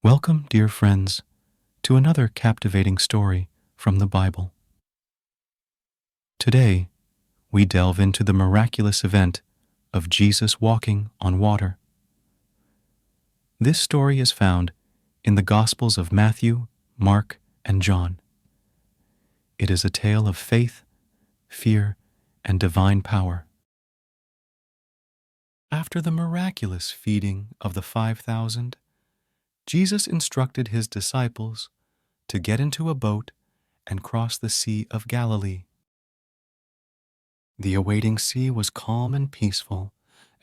Welcome, dear friends, to another captivating story from the Bible. Today, we delve into the miraculous event of Jesus walking on water. This story is found in the Gospels of Matthew, Mark, and John. It is a tale of faith, fear, and divine power. After the miraculous feeding of the 5,000, Jesus instructed his disciples to get into a boat and cross the Sea of Galilee. The awaiting sea was calm and peaceful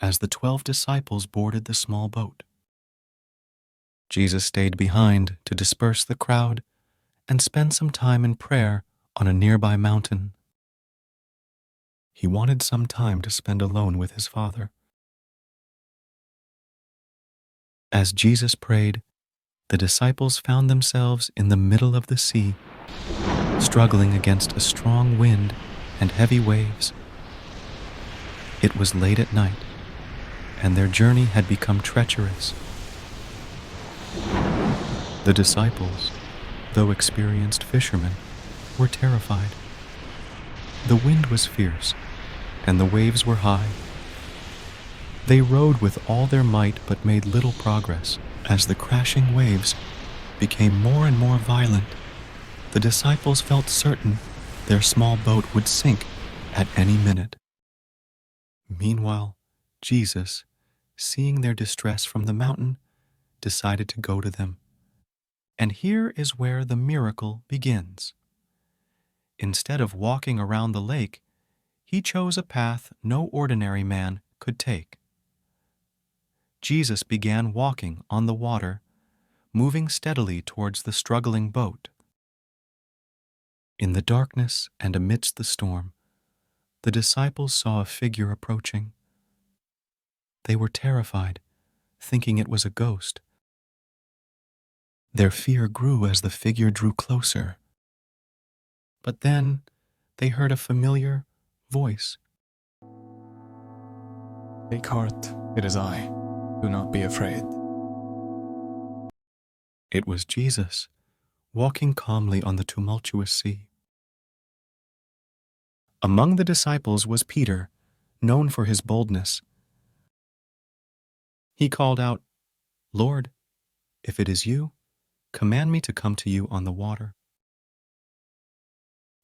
as the 12 disciples boarded the small boat. Jesus stayed behind to disperse the crowd and spend some time in prayer on a nearby mountain. He wanted some time to spend alone with his Father. As Jesus prayed, the disciples found themselves in the middle of the sea, struggling against a strong wind and heavy waves. It was late at night, and their journey had become treacherous. The disciples, though experienced fishermen, were terrified. The wind was fierce, and the waves were high. They rowed with all their might but made little progress. As the crashing waves became more and more violent, the disciples felt certain their small boat would sink at any minute. Meanwhile, Jesus, seeing their distress from the mountain, decided to go to them. And here is where the miracle begins. Instead of walking around the lake, he chose a path no ordinary man could take. Jesus began walking on the water, moving steadily towards the struggling boat. In the darkness and amidst the storm, the disciples saw a figure approaching. They were terrified, thinking it was a ghost. Their fear grew as the figure drew closer. But then they heard a familiar voice. "Take heart, it is I. Do not be afraid." It was Jesus, walking calmly on the tumultuous sea. Among the disciples was Peter, known for his boldness. He called out, "Lord, if it is you, command me to come to you on the water."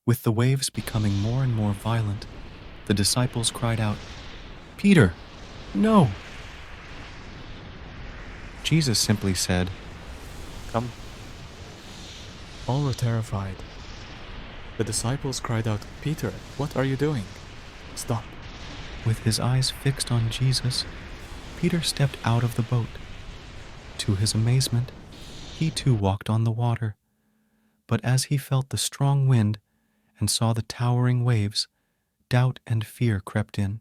With the waves becoming more and more violent, the disciples cried out, "Peter, no!" Jesus simply said, "Come." All were terrified. The disciples cried out, "Peter, what are you doing? Stop." With his eyes fixed on Jesus, Peter stepped out of the boat. To his amazement, he too walked on the water. But as he felt the strong wind and saw the towering waves, doubt and fear crept in.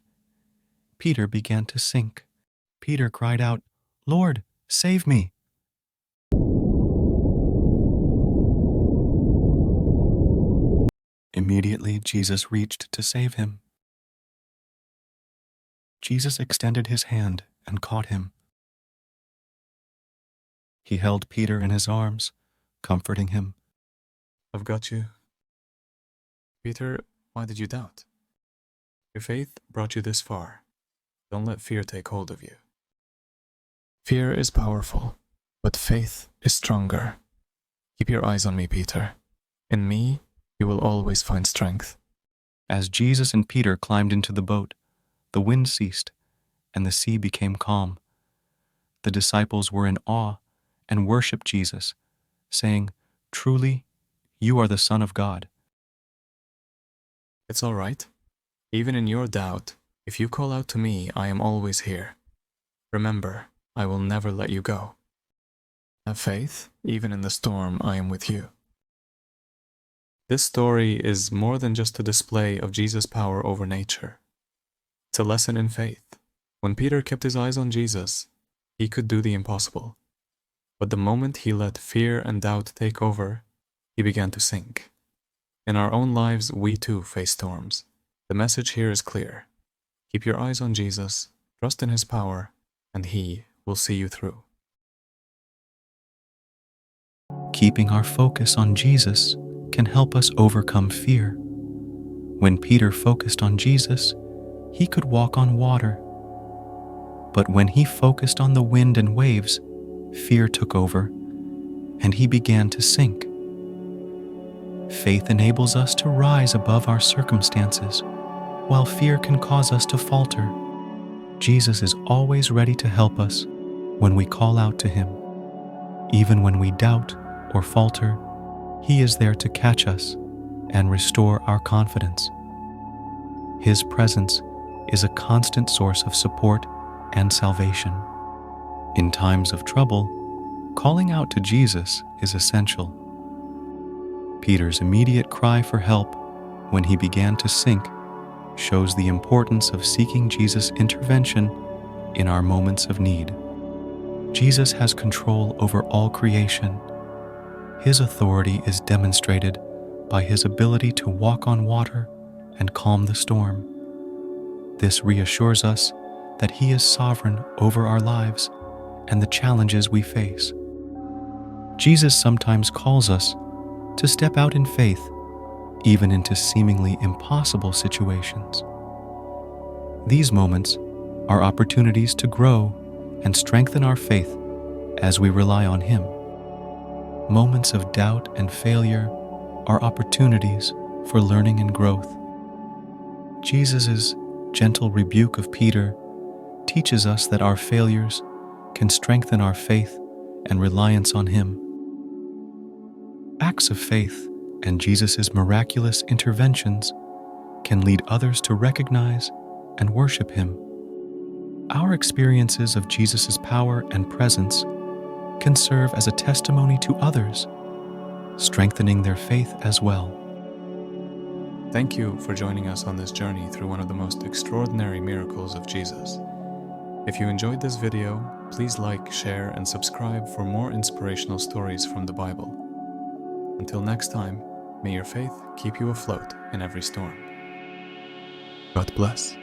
Peter began to sink. Peter cried out, "Lord, save me!" Immediately, Jesus reached to save him. Jesus extended his hand and caught him. He held Peter in his arms, comforting him. "I've got you." "Peter, why did you doubt? Your faith brought you this far. Don't let fear take hold of you." Fear is powerful, but faith is stronger. Keep your eyes on me, Peter. In me, you will always find strength. As Jesus and Peter climbed into the boat, the wind ceased, and the sea became calm. The disciples were in awe and worshiped Jesus, saying, "Truly, you are the Son of God." It's all right. Even in your doubt, if you call out to me, I am always here. Remember, I will never let you go. Have faith, even in the storm, I am with you. This story is more than just a display of Jesus' power over nature. It's a lesson in faith. When Peter kept his eyes on Jesus, he could do the impossible. But the moment he let fear and doubt take over, he began to sink. In our own lives, we too face storms. The message here is clear. Keep your eyes on Jesus, trust in his power, and he will see you through. Keeping our focus on Jesus can help us overcome fear. When Peter focused on Jesus, he could walk on water. But when he focused on the wind and waves, fear took over, and he began to sink. Faith enables us to rise above our circumstances, while fear can cause us to falter. Jesus is always ready to help us when we call out to him. Even when we doubt or falter, he is there to catch us and restore our confidence. His presence is a constant source of support and salvation. In times of trouble, calling out to Jesus is essential. Peter's immediate cry for help when he began to sink shows the importance of seeking Jesus' intervention in our moments of need. Jesus has control over all creation. His authority is demonstrated by his ability to walk on water and calm the storm. This reassures us that he is sovereign over our lives and the challenges we face. Jesus sometimes calls us to step out in faith, even into seemingly impossible situations. These moments are opportunities to grow and strengthen our faith as we rely on him. Moments of doubt and failure are opportunities for learning and growth. Jesus' gentle rebuke of Peter teaches us that our failures can strengthen our faith and reliance on him. Acts of faith and Jesus' miraculous interventions can lead others to recognize and worship him. Our experiences of Jesus' power and presence can serve as a testimony to others, strengthening their faith as well. Thank you for joining us on this journey through one of the most extraordinary miracles of Jesus. If you enjoyed this video, please like, share, and subscribe for more inspirational stories from the Bible. Until next time, may your faith keep you afloat in every storm. God bless.